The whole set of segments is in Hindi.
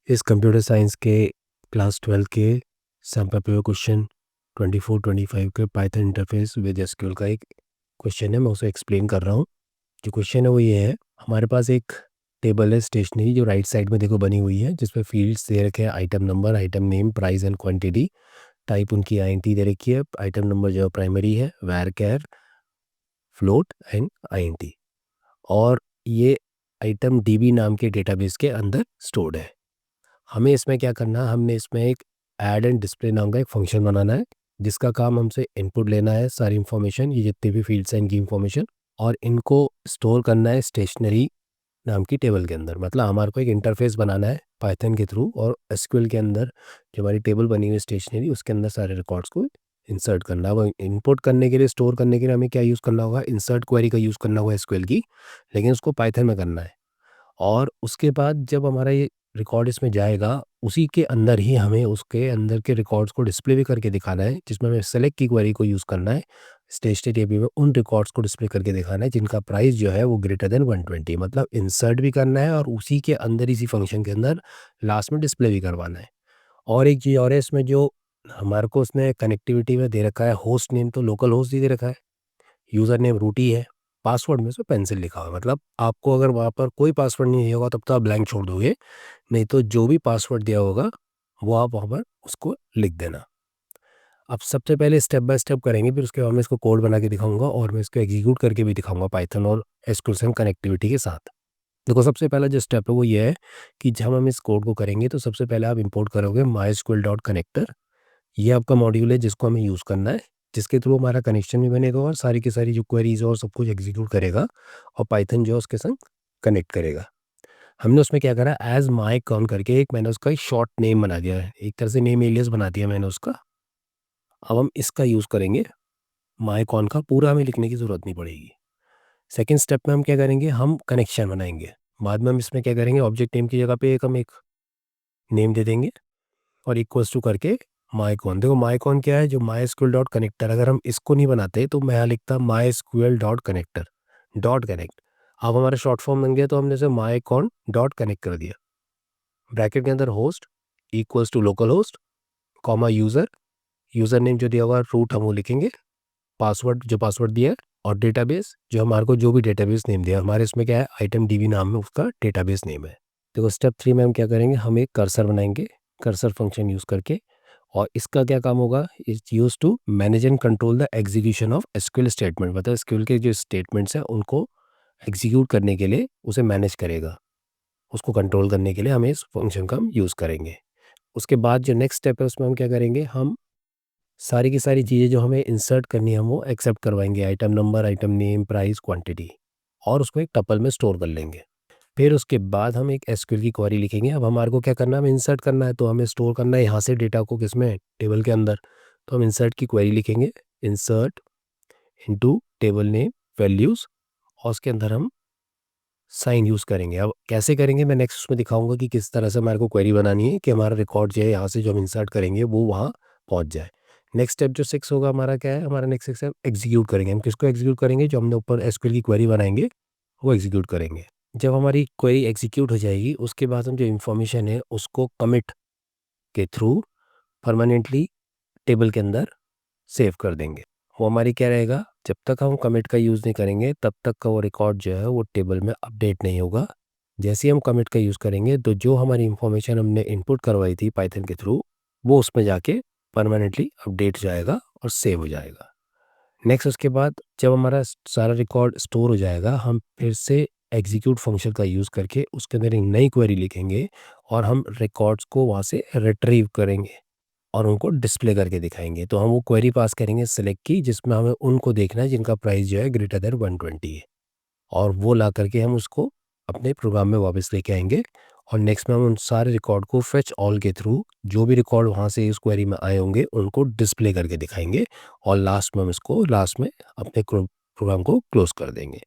इस कंप्यूटर साइंस के क्लास 12 के सैम्पल पेपर क्वेश्चन 24-25 के पाइथन इंटरफेस विद एसक्यूएल का एक क्वेश्चन है। मैं उसे एक्सप्लेन कर रहा हूँ। जो क्वेश्चन है वो ये है, हमारे पास एक टेबल है स्टेशनरी जो राइट साइड में देखो बनी हुई है, जिसमें फील्ड्स दे रखे हैं, item number, item name, price and quantity. Type उनकी आईएनटी दे रखी है। आइटम नंबर जो प्राइमरी है, वैर कैर, फ्लोट एंड आईएनटी। और ये आइटम डीबी नाम के डेटाबेस के अंदर स्टोर्ड है। हमें इसमें क्या करना है, हमने इसमें एक ऐड एंड डिस्प्ले नाम का एक फंक्शन बनाना है, जिसका काम हमसे इनपुट लेना है, सारी इन्फॉर्मेशन, ये जितनी भी फील्ड्स हैं इनकी इन्फॉर्मेशन, और इनको स्टोर करना है स्टेशनरी नाम की टेबल के अंदर। मतलब हमारे को एक इंटरफेस बनाना है पाइथन के थ्रू, और एसक्यूएल के अंदर जो हमारी टेबल बनी हुई है स्टेशनरी, उसके अंदर सारे रिकॉर्ड्स को इंसर्ट करना है। इनपुट करने के लिए, स्टोर करने के लिए हमें क्या यूज़ करना होगा, इंसर्ट क्वेरी का यूज़ करना होगा एसक्यूएल की, लेकिन उसको पाइथन में करना है। और उसके बाद जब हमारा ये रिकॉर्ड इसमें जाएगा, उसी के अंदर ही हमें उसके अंदर के रिकॉर्ड्स को डिस्प्ले भी करके दिखाना है, जिसमें हमें सेलेक्ट की क्वेरी को यूज़ करना है। स्टेशनरी टेबल में उन रिकॉर्ड्स को डिस्प्ले करके दिखाना है जिनका प्राइस जो है वो ग्रेटर देन 120, मतलब इंसर्ट भी करना है और उसी के अंदर, इसी फंक्शन के अंदर लास्ट में डिस्प्ले भी करवाना है। और एक चीज़ और है इसमें, जो हमारे को उसने कनेक्टिविटी में दे रखा है, होस्ट नेम तो लोकल होस्ट ही दे रखा है, यूज़र नेम रूट ही है, पासवर्ड में से पेंसिल लिखा हुआ है। मतलब आपको अगर वहाँ पर कोई पासवर्ड नहीं होगा तब तो आप ब्लैंक छोड़ दोगे, नहीं तो जो भी पासवर्ड दिया होगा वो आप वहाँ पर उसको लिख देना। अब सबसे पहले स्टेप बाय स्टेप करेंगे, फिर उसके बाद मैं इसको कोड बना के दिखाऊंगा और मैं इसको एग्जीक्यूट करके भी दिखाऊंगा पाइथन और एसक्यूएल कनेक्टिविटी के साथ। देखो, सबसे पहला जो स्टेप है वो ये है कि जब हम इस कोड को करेंगे तो सबसे पहले आप इंपोर्ट करोगे mysql.connector। ये आपका मॉड्यूल है जिसको हमें यूज़ करना है, जिसके थ्रू हमारा कनेक्शन भी बनेगा और सारी की सारी जो क्वेरीज और सब कुछ एग्जीक्यूट करेगा, और पाइथन जो है उसके संग कनेक्ट करेगा। हमने उसमें क्या करा, एज माई कॉन करके एक मैंने उसका एक शॉर्ट नेम बना दिया है, एक तरह से नेम एलियस बना दिया मैंने उसका। अब हम इसका यूज़ करेंगे, माई कॉन का पूरा हमें लिखने की ज़रूरत नहीं पड़ेगी। सेकेंड स्टेप में हम क्या करेंगे, हम कनेक्शन बनाएंगे। बाद में हम इसमें क्या करेंगे, ऑब्जेक्ट नेम की जगह पे हम एक नेम दे देंगे और इक्वल्स टू करके माईकॉन। देखो, माईकॉन क्या है, जो माई डॉट कनेक्टर, अगर हम इसको नहीं बनाते तो मैं यहाँ लिखता माई डॉट कनेक्टर डॉट कनेक्ट। अब हमारा शॉर्ट फॉर्म बन गया, तो हमने इसे माईकॉन डॉट कनेक्ट कर दिया। ब्रैकेट के अंदर host equals to local host, comma user, user name जो दिया होगा रूट हम वो लिखेंगे, पासवर्ड जो पासवर्ड दिया है, और डेटाबेस जो हमारे को जो भी डेटाबेस नेम दिया है, हमारे इसमें क्या है, आइटम डीबी नाम है उसका डेटाबेस नेम है। देखो, स्टेप 3 में हम क्या करेंगे, हम एक कर्सर बनाएंगे, कर्सर फंक्शन यूज़ करके। और इसका क्या काम होगा, is use to manage and control the execution of SQL statement. मतलब एसक्यूएल के जो स्टेटमेंट्स हैं उनको एग्जीक्यूट करने के लिए उसे मैनेज करेगा, उसको कंट्रोल करने के लिए हमें इस फंक्शन का हम यूज़ करेंगे। उसके बाद जो नेक्स्ट स्टेप है उसमें हम क्या करेंगे, हम सारी की सारी चीज़ें जो हमें इंसर्ट करनी है हम वो एक्सेप्ट करवाएंगे, item number, item name, price, quantity, और उसको एक टपल में स्टोर कर लेंगे। फिर उसके बाद हम एक एसक्यूएल की क्वेरी लिखेंगे। अब हमारे को क्या करना है, हमें इंसर्ट करना है, तो हमें स्टोर करना है यहाँ से डेटा को, किसमें, टेबल के अंदर। तो हम इंसर्ट की क्वेरी लिखेंगे, insert into table name values, और उसके अंदर हम साइन यूज़ करेंगे। अब कैसे करेंगे मैं नेक्स्ट उसमें दिखाऊंगा कि किस तरह से हमारे को क्वेरी बनानी है कि हमारा रिकॉर्ड जो है यहाँ से जो हम इंसर्ट करेंगे वो वहाँ पहुँच जाए। नेक्स्ट स्टेप जो 6 होगा हमारा, क्या है, हमारा नेक्स्ट स्टेप एग्जीक्यूट करेंगे। हम किसको एग्जीक्यूट करेंगे, जो हमने ऊपर एसक्यूएल की क्वेरी बनाएंगे वो एग्जीक्यूट करेंगे। जब हमारी क्वेरी एग्जीक्यूट हो जाएगी, उसके बाद हम जो इन्फॉर्मेशन है उसको कमिट के थ्रू परमानेंटली टेबल के अंदर सेव कर देंगे। वो हमारी क्या रहेगा, जब तक हम कमिट का यूज़ नहीं करेंगे तब तक का वो रिकॉर्ड जो है वो टेबल में अपडेट नहीं होगा। जैसे ही हम कमिट का यूज़ करेंगे तो जो हमारी इन्फॉर्मेशन हमने इनपुट करवाई थी पाइथन के थ्रू, वो उसमें जाके परमानेंटली अपडेट जाएगा और सेव हो जाएगा। नेक्स्ट उसके बाद जब हमारा सारा रिकॉर्ड स्टोर हो जाएगा, हम फिर से एग्जीक्यूट फंक्शन का यूज़ करके उसके अंदर एक नई क्वेरी लिखेंगे, और हम रिकॉर्ड्स को वहाँ से रिट्रीव करेंगे और उनको डिस्प्ले करके दिखाएंगे। तो हम वो क्वेरी पास करेंगे सेलेक्ट की, जिसमें हमें उनको देखना है जिनका प्राइस जो है ग्रेटर देन 120 है, और वो ला करके हम उसको अपने प्रोग्राम में वापस लेके आएंगे। और नेक्स्ट में हम उन सारे रिकॉर्ड को फेच ऑल के थ्रू, जो भी रिकॉर्ड वहाँ से इस क्वेरी में आए होंगे उनको डिस्प्ले करके दिखाएंगे, और लास्ट में हम इसको अपने प्रोग्राम को क्लोज कर देंगे।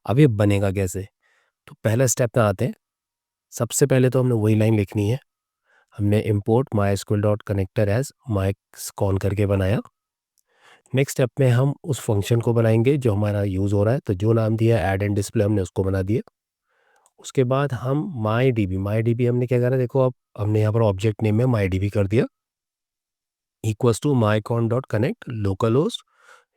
अब ये बनेगा कैसे, तो पहला स्टेप में आते हैं। सबसे पहले तो हमने वही लाइन लिखनी है, हमने import my dot connector as mycon करके बनाया। नेक्स्ट स्टेप में हम उस फंक्शन को बनाएंगे जो हमारा यूज़ हो रहा है, तो जो नाम दिया ऐड एंड डिस्प्ले हमने उसको बना दिया। उसके बाद हम माई डी बी हमने क्या करा, देखो अब हमने यहाँ पर ऑब्जेक्ट नेम में माई डी बी कर दिया, equals to my con dot connect local host,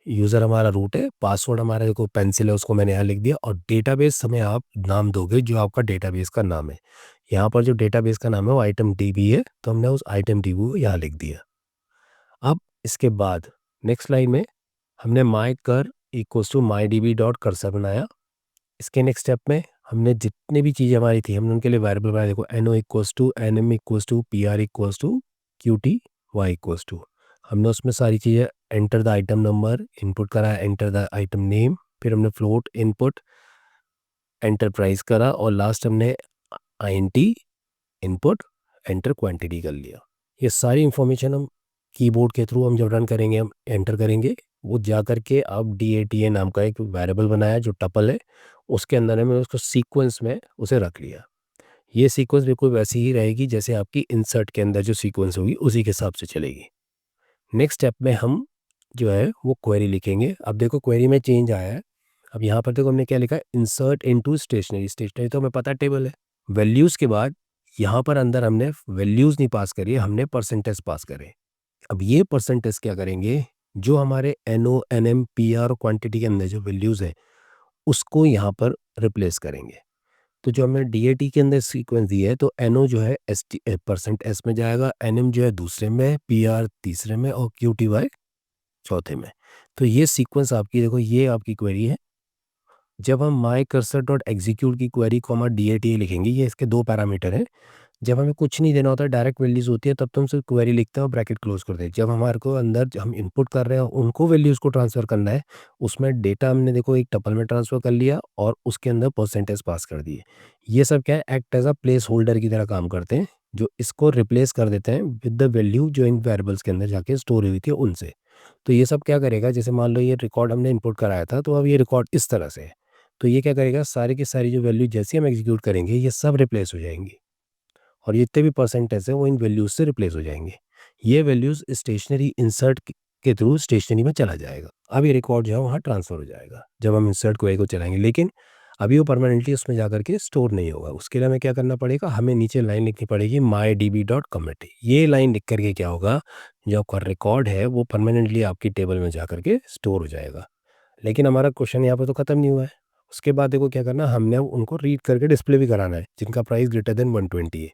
user हमारा रूट है, पासवर्ड हमारा देखो पेंसिल है उसको मैंने यहाँ लिख दिया, और डेटाबेस हमें आप नाम दोगे जो आपका डेटाबेस का नाम है। यहाँ पर जो डेटाबेस का नाम है वो आइटम डीबी है, तो हमने उस आइटम डीबी को यहाँ लिख दिया। अब इसके बाद नेक्स्ट लाइन में हमने my cur equals to my D B dot cursor बनाया। इसके नेक्स्ट स्टेप में हमने जितने भी चीज़ें हमारी थी हमने उनके लिए वेरिएबल बनाया, देखो N O equals to N M equals to P R equals to Q T Y equals to, हमने उसमें सारी चीज़ें enter the item number input करा, एंटर द आइटम नेम, फिर हमने फ्लोट इनपुट एंटर प्राइस करा, और लास्ट हमने I N T input enter quantity कर लिया। ये सारी इंफॉर्मेशन हम कीबोर्ड के थ्रू हम जब रन करेंगे हम एंटर करेंगे, वो जा करके अब डी ए टी ए नाम का एक वेरिएबल बनाया जो टपल है, उसके अंदर हमने उसको सीक्वेंस में उसे रख लिया। ये सीक्वेंस बिल्कुल वैसी ही रहेगी जैसे आपकी इंसर्ट के अंदर जो सीक्वेंस होगी उसी के हिसाब से चलेगी। नेक्स्ट स्टेप में हम जो है वो क्वेरी लिखेंगे। अब देखो क्वेरी में चेंज आया है, अब यहाँ पर देखो हमने क्या लिखा है, इंसर्ट इनटू स्टेशनरी, स्टेशनरी तो हमें पता है टेबल है, वैल्यूज़ के बाद यहाँ पर अंदर हमने वैल्यूज़ नहीं पास करी, हमने परसेंटेज पास करे। अब ये परसेंटेज क्या करेंगे, जो हमारे N O N M P R और क्वान्टिटी के अंदर जो वैल्यूज़ है उसको यहाँ पर रिप्लेस करेंगे। तो जो हमने डी ए टी के अंदर सीक्वेंस दिया है, तो एन ओ जो है एस टी परसेंट एस में जाएगा, एन एम जो है दूसरे में, पी आर तीसरे में, और क्यू टी वाई चौथे में। तो ये सीक्वेंस आपकी देखो ये आपकी क्वेरी है। जब हम माई कर्सर डॉट एग्जीक्यूट की query comma D A T लिखेंगे, ये इसके दो पैरामीटर हैं। जब हमें कुछ नहीं देना होता है, डायरेक्ट वैल्यूज़ होती है, तब तो हम सिर्फ क्वेरी लिखते हैं और ब्रैकेट क्लोज करते हैं। जब हमारे को अंदर हम इनपुट कर रहे हैं उनको वैल्यूज़ को ट्रांसफ़र करना है, उसमें डेटा हमने देखो एक टपल में ट्रांसफ़र कर लिया और उसके अंदर परसेंटेज पास कर दिए। ये सब क्या है, act as a place holder की तरह काम करते हैं, जो इसको रिप्लेस कर देते हैं विद द वैल्यू जो इन वेरिएबल्स के अंदर जाके स्टोर हुई थी उनसे। तो ये सब क्या करेगा, जैसे मान लो ये रिकॉर्ड हमने इनपुट कराया था, तो अब ये रिकॉर्ड इस तरह से है, तो ये क्या करेगा, सारी की सारी जो वैल्यू जैसे हम एग्जीक्यूट करेंगे ये सब रिप्लेस हो जाएंगी, और जितने भी परसेंटेज है वो इन वैल्यूज से रिप्लेस हो जाएंगे। ये वैल्यूज स्टेशनरी इंसर्ट के थ्रू स्टेशनरी में चला जाएगा। अब ये रिकॉर्ड जो है वहाँ ट्रांसफर हो जाएगा जब हम इंसर्ट क्वेरी को चलाएंगे, लेकिन अभी वो परमानेंटली उसमें जा करके स्टोर नहीं होगा। उसके लिए हमें क्या करना पड़ेगा, हमें नीचे लाइन लिखनी पड़ेगी my D B dot commit. ये लाइन लिख करके क्या होगा, जो आपका रिकॉर्ड है वो परमानेंटली आपकी टेबल में जा करके स्टोर हो जाएगा। लेकिन हमारा क्वेश्चन यहाँ पर तो ख़त्म नहीं हुआ है। उसके बाद देखो क्या करना, हमने उनको रीड करके डिस्प्ले भी कराना है जिनका प्राइस ग्रेटर देन 120 है।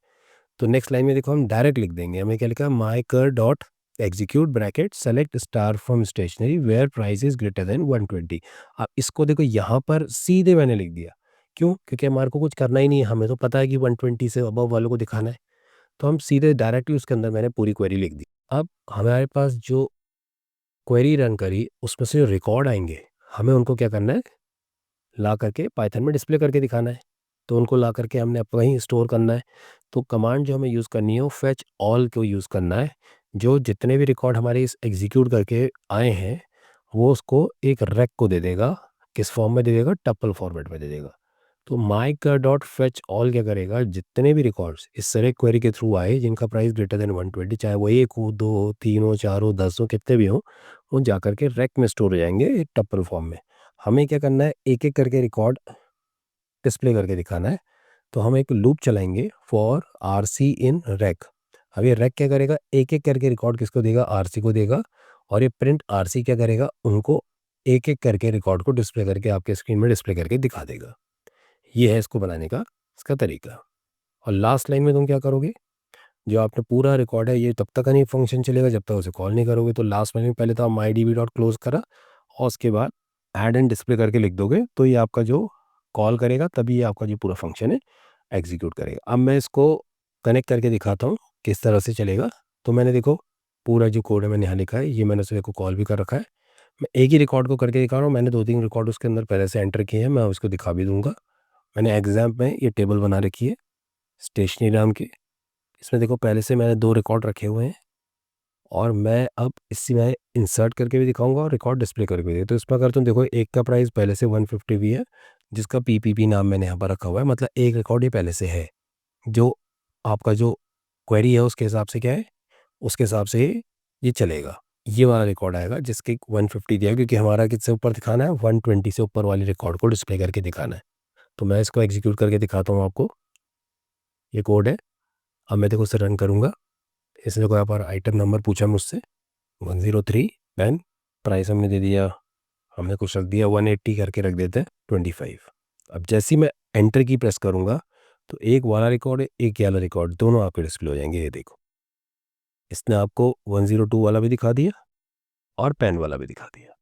तो नेक्स्ट लाइन में देखो हम डायरेक्ट लिख देंगे, हमें क्या लिखा, my cur dot execute bracket select star from stationery where price is greater than 120। अब इसको देखो यहाँ पर सीधे मैंने लिख दिया, क्यों, क्योंकि हमारे को कुछ करना ही नहीं है, हमें तो पता है कि 120 से अबव वालों को दिखाना है, तो हम सीधे डायरेक्टली उसके अंदर मैंने पूरी क्वेरी लिख दी। अब हमारे पास जो क्वेरी रन करी उसमें से जो रिकॉर्ड आएंगे हमें उनको क्या करना है, ला करके पाइथन में डिस्प्ले करके दिखाना है। तो उनको ला करके हमने वहीं स्टोर करना है। तो कमांड जो हमें यूज़ करनी है वो फेच ऑल को यूज़ करना है, जो जितने भी रिकॉर्ड हमारे इस एग्जीक्यूट करके आए हैं वो उसको एक रैक को दे देगा। किस फॉर्म में दे देगा, टपल फॉर्मेट में दे देगा। तो माई का डॉट फेच ऑल क्या करेगा, जितने भी रिकॉर्ड्स इस सेलेक्ट क्वेरी के थ्रू आए जिनका प्राइस ग्रेटर देन 120, चाहे वो एक हो, दो हो, तीन हो, चार हो, 10 हो, कितने भी हो, वो जा करके रैक में स्टोर हो जाएंगे एक टपल फॉर्म में। हमें क्या करना है, एक एक करके रिकॉर्ड डिस्प्ले करके दिखाना है। तो हम एक लूप चलाएंगे for R C in rec. अब ये रैक क्या करेगा, एक एक करके रिकॉर्ड किसको देगा, आर सी को देगा, और ये प्रिंट आर सी क्या करेगा, उनको एक एक करके रिकॉर्ड को डिस्प्ले करके आपके स्क्रीन में डिस्प्ले करके दिखा देगा। ये है इसको बनाने का इसका तरीका। और लास्ट लाइन में तुम क्या करोगे, जो आपने पूरा रिकॉर्ड है ये तब तक नहीं फंक्शन चलेगा जब तक उसे कॉल नहीं करोगे। तो लास्ट लाइन में पहले तो आप my D B dot close करा और उसके बाद ऐड एंड डिस्प्ले करके लिख दोगे, तो ये आपका जो कॉल करेगा तभी ये आपका जो पूरा फंक्शन है एग्जीक्यूट करेगा। अब मैं इसको कनेक्ट करके दिखाता हूँ किस तरह से चलेगा। तो मैंने देखो पूरा जो कोड है मैंने यहाँ लिखा है, ये मैंने उसे देखो कॉल भी कर रखा है। मैं एक ही रिकॉर्ड को करके दिखा रहा हूँ, मैंने 2-3 रिकॉर्ड उसके अंदर पहले से एंटर किए हैं, मैं उसको दिखा भी दूंगा। मैंने एग्जाम में ये टेबल बना रखी है स्टेशनरी नाम की, इसमें देखो पहले से मैंने 2 रिकॉर्ड रखे हुए हैं, और मैं अब इससे मैं इंसर्ट करके भी दिखाऊंगा और रिकॉर्ड डिस्प्ले करके भी। तो इसमें अगर तुम देखो एक का प्राइस पहले से 150 भी है, जिसका पीपीपी नाम मैंने यहाँ पर रखा हुआ है, मतलब एक रिकॉर्ड ये पहले से है। जो आपका जो क्वेरी है उसके हिसाब से क्या है, उसके हिसाब से ये चलेगा। ये वाला रिकॉर्ड आएगा जिसके 150 दिया, क्योंकि हमारा किससे ऊपर दिखाना है, 120 से ऊपर वाली रिकॉर्ड को डिस्प्ले करके दिखाना है। तो मैं इसको एग्जीक्यूट करके दिखाता हूँ आपको। ये कोड है। अब मैं देखो उसे रन करूँगा। इसने को यहाँ पर आइटम नंबर पूछा मुझसे 103 पेन, प्राइस हमने दे दिया, हमने कुछ रख दिया 180 करके रख देते हैं 25। अब जैसे ही मैं एंटर की प्रेस करूँगा तो एक वाला रिकॉर्ड है, एक वाला रिकॉर्ड, दोनों आपके डिस्प्ले हो जाएंगे। ये देखो, इसने आपको 102 वाला भी दिखा दिया और पेन वाला भी दिखा दिया।